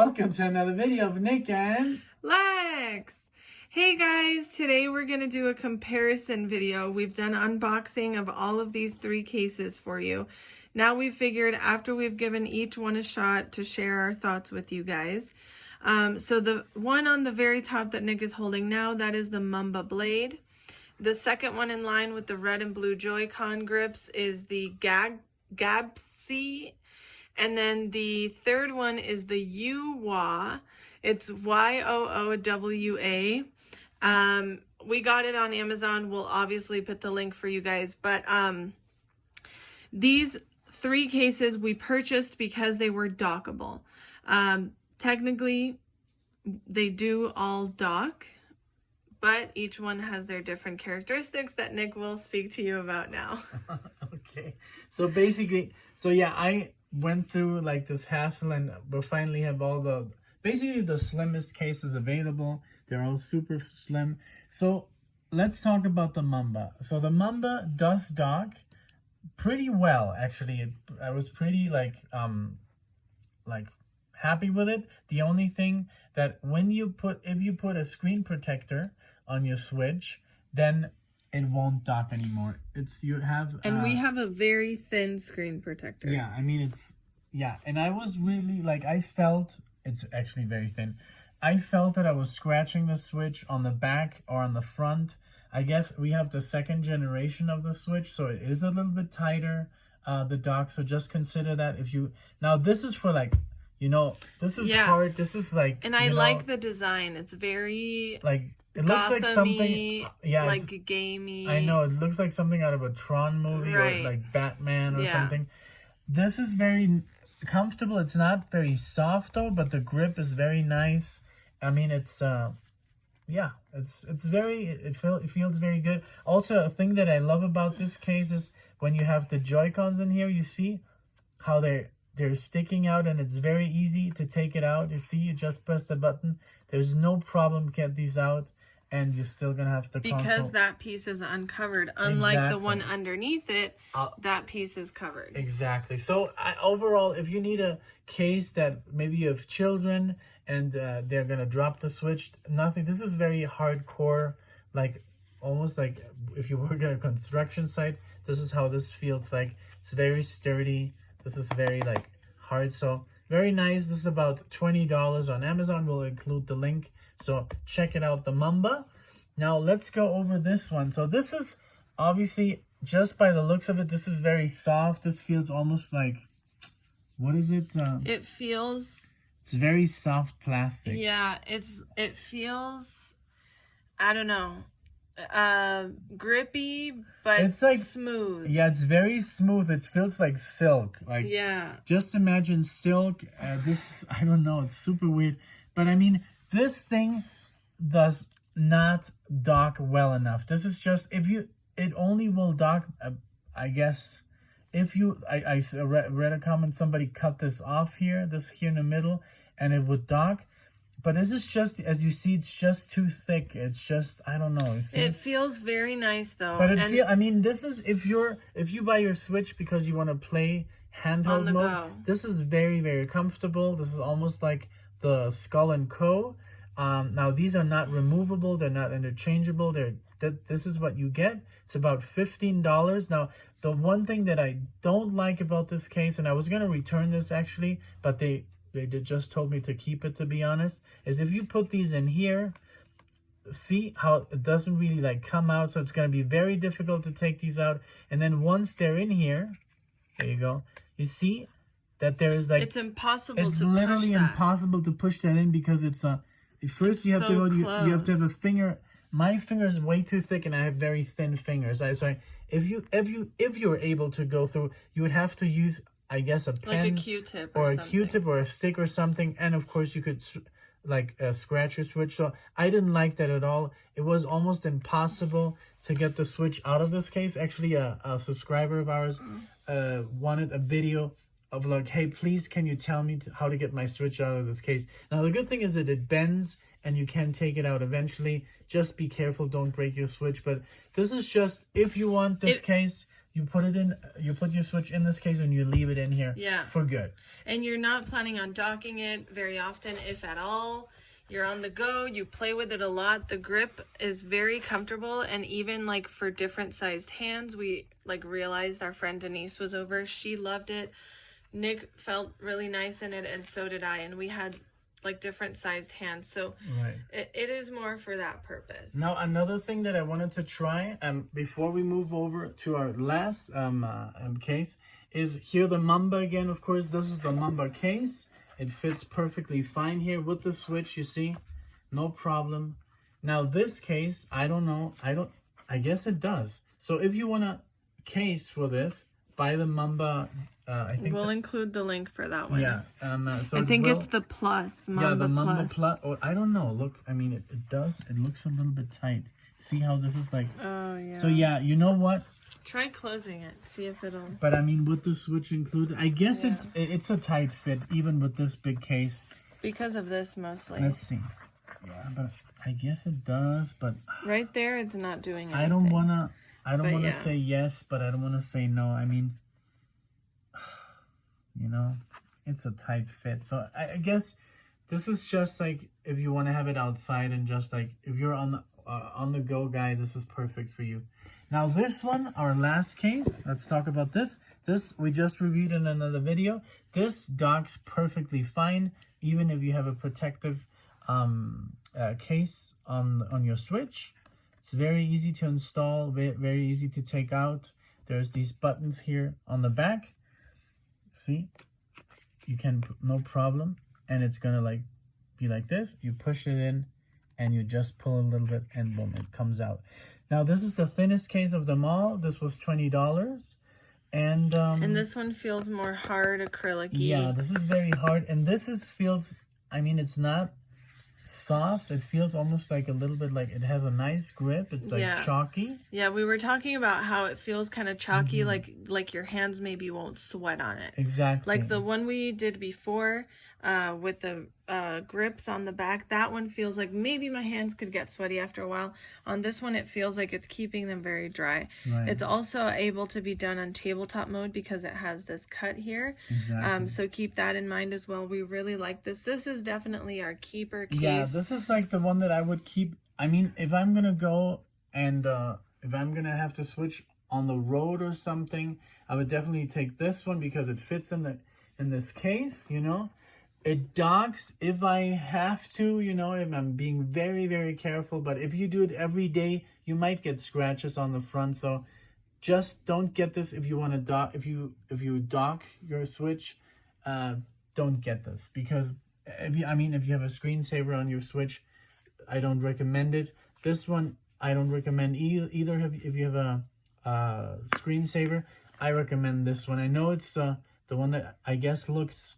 welcome to another video of Nick and Lex. Hey guys, today we're going to do a comparison video. We've done unboxing of all of these 3 cases for you. Now we've figured after we've given each one a shot to share our thoughts with you guys. So the one on the very top that Nick is holding now, that is the Mumba Blade. The second one in line with the red and blue Joy-Con grips is the Gabxy. And then the third one is the Yoowa. It's Yoowa. We got it on Amazon. We'll obviously put the link for you guys. But these 3 cases we purchased because they were dockable. Technically, they do all dock, but each one has their different characteristics that Nick will speak to you about now. Okay. So basically, I went through like this hassle and we finally have all basically the slimmest cases available. They're all super slim. So let's talk about the Mumba. So the Mumba does dock pretty well, actually. I was pretty like happy with it. The only thing that if you put a screen protector on your Switch, then it won't dock anymore. We have a very thin screen protector. Yeah, I mean and I was really I felt it's actually very thin. I felt that I was scratching the Switch on the back or on the front. I guess we have the 2nd generation of the Switch, so it is a little bit tighter, the dock. So just consider that now this is for this is hard. This is and I like the design. It's very it looks like something, gamey. I know, it looks like something out of a Tron movie or like Batman or something. This is very comfortable. It's not very soft though, but the grip is very nice. I mean, it feels very good. Also, a thing that I love about this case is when you have the Joy-Cons in here, you see how they're sticking out, and it's very easy to take it out. You see, you just press the button. There's no problem to get these out, and you're still gonna have the console. Because that piece is uncovered, unlike the one underneath it. That piece is covered. Exactly. So overall, if you need a case that maybe you have children and they're gonna drop the Switch, this is very hardcore, almost like if you work at a construction site. This is how this feels like. It's very sturdy. This is very hard, so very nice. This is about $20 on Amazon. We'll include the link, so check it out, the Mumba. Now let's go over this one. So this is obviously, just by the looks of it, this is very soft. This feels almost what is it? It's very soft plastic. Yeah, it feels, I don't know, grippy, but it's smooth. Yeah, it's very smooth. It feels like silk. Just imagine silk. I don't know, it's super weird, but I mean, this thing does not dock well enough. This is just, it only will dock, I guess, if I read a comment, somebody cut this off here, this here in the middle, and it would dock. But this is just, as you see, it's just too thick. It's just, I don't know. It feels very nice though. But I mean, this is, if you buy your Switch because you want to play handheld mode, this is very, very comfortable. This is almost like the Skull & Co. Now, these are not removable. They're not interchangeable. This is what you get. It's about $15. Now, the one thing that I don't like about this case, and I was going to return this actually, but they just told me to keep it, to be honest, is if you put these in here, see how it doesn't really come out, so it's going to be very difficult to take these out. And then once they're in here, there you go, you see that there's it's impossible. It's literally impossible to push that in, because it's first you have to go, you have to have a finger. My finger is way too thick and I have very thin fingers. So if you're able to go through, you would have to use, I guess, a pen, like a Q-tip or a Q-tip or a stick or something, and of course you could scratch your Switch. So I didn't like that at all. It was almost impossible to get the Switch out of this case. Actually, a subscriber of ours wanted a video of hey, please can you tell me how to get my Switch out of this case. Now the good thing is that it bends and you can take it out eventually. Just be careful, don't break your Switch. But this is just, if you want this case, you put it in, you put your Switch in this case and you leave it in here for good. And you're not planning on docking it very often, if at all. You're on the go, you play with it a lot. The grip is very comfortable, and even like for different sized hands, we like realized our friend Denise was over. She loved it. Nick felt really nice in it, and so did I. And we had like different sized hands, so it is more for that purpose. Now another thing that I wanted to try before we move over to our last case is here the Mumba again. Of course, this is the Mumba case. It fits perfectly fine here with the Switch, you see, no problem. Now this case, I don't know, I guess it does. So if you want a case for this, buy the Mumba. I think we'll include the link for that one. Yeah. So I think it's the Plus. Yeah, the Mumba Plus. Or I don't know. Look, I mean, it does. It looks a little bit tight. See how this is like. Oh yeah. So yeah, you know what? Try closing it. See if it'll. But I mean, with the Switch included, I guess it's a tight fit even with this big case. Because of this mostly. Let's see. Yeah, but I guess it does. But right there, it's not doing anything. I don't wanna say yes, but I don't wanna say no. I mean, you know, it's a tight fit. So I guess this is just like if you want to have it outside and just like if you're on the go guy, this is perfect for you. Now this one, our last case, let's talk about this. This we just reviewed in another video. This docks perfectly fine, even if you have a protective case on your Switch. It's very easy to install, very easy to take out. There's these buttons here on the back. See, you can, no problem, and it's gonna like be like this. You push it in and you just pull a little bit and boom, it comes out. Now this is the thinnest case of them all. This was $20, and this one feels more hard, acrylic-y. Yeah, this is very hard, and this feels. I mean, it's not soft. It feels almost like a little bit like it has a nice grip. It's like chalky. Yeah, we were talking about how it feels kind of chalky, like your hands maybe won't sweat on it. Exactly. Like the one we did before with the grips on the back, that one feels like maybe my hands could get sweaty after a while. On this one, it feels like it's keeping them very dry. Right. It's also able to be done on tabletop mode because it has this cut here. Exactly. So keep that in mind as well. We really like this. This is definitely our keeper case. Yeah, this is like the one that I would keep. I mean, if I'm gonna go and if I'm gonna have to switch on the road or something, I would definitely take this one because it fits in this case, you know. It docks if I have to, you know, if I'm being very, very careful. But if you do it every day, you might get scratches on the front. So just don't get this if you want to dock. If you dock your Switch, don't get this, because if you have a screensaver on your Switch, I don't recommend it. This one I don't recommend either. If you have a screensaver, I recommend this one. I know it's the one that I guess looks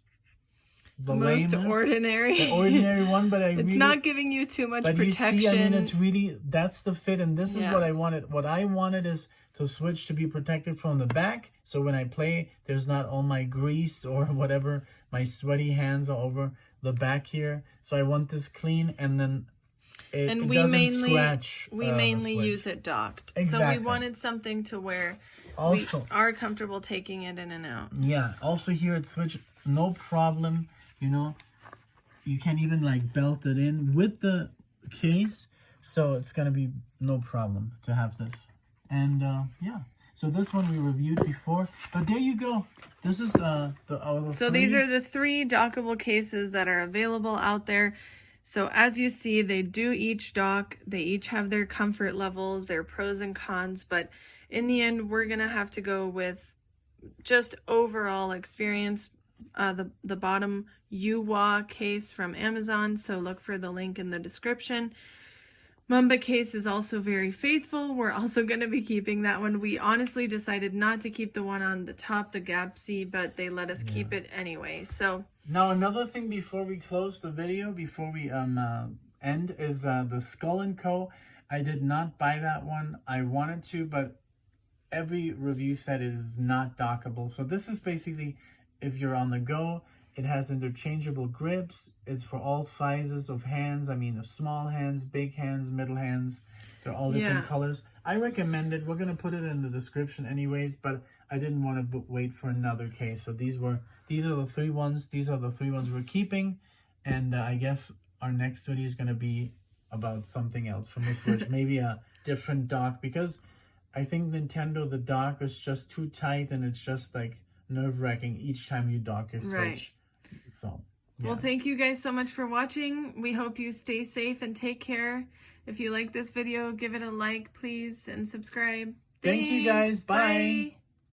the most ordinary, the ordinary one, but it's not giving you too much protection. You see, I mean, it's really, that's the fit, and this is what I wanted. What I wanted is to Switch to be protected from the back, so when I play, there's not all my grease or whatever, my sweaty hands all over the back here. So I want this clean, and then it doesn't scratch. We mainly use it docked. Exactly. So we wanted something to where also we are comfortable taking it in and out. Yeah. Also here at Switch, no problem. You know, you can even like belt it in with the case, so it's gonna be no problem to have this. And yeah, so this one we reviewed before, but there you go. This is so these are the 3 dockable cases that are available out there. So as you see, they do each dock. They each have their comfort levels, their pros and cons, but in the end, we're gonna have to go with just overall experience. The bottom Yoowa case from Amazon, so look for the link in the description. Mumba case is also very faithful. We're also going to be keeping that one. We honestly decided not to keep the one on the top, the Gabxy, but they let us keep it anyway. So now another thing before we close the video, before we end, is the Skull & Co. I did not buy that one. I wanted to, but every review said it is not dockable. So this is basically if you're on the go. It has interchangeable grips. It's for all sizes of hands. I mean, the small hands, big hands, middle hands. They're all different colors. I recommend it. We're gonna put it in the description anyways, but I didn't want to wait for another case. So these are the 3 ones. These are the 3 ones we're keeping, and I guess our next video is gonna be about something else from the Switch, maybe a different dock, because I think Nintendo, the dock is just too tight, and it's just like nerve-wracking each time you dock your Switch. Right. So yeah. Well, thank you guys so much for watching. We hope you stay safe and take care. If you like this video, give it a like, please, and subscribe. Thank you guys. Bye. Bye.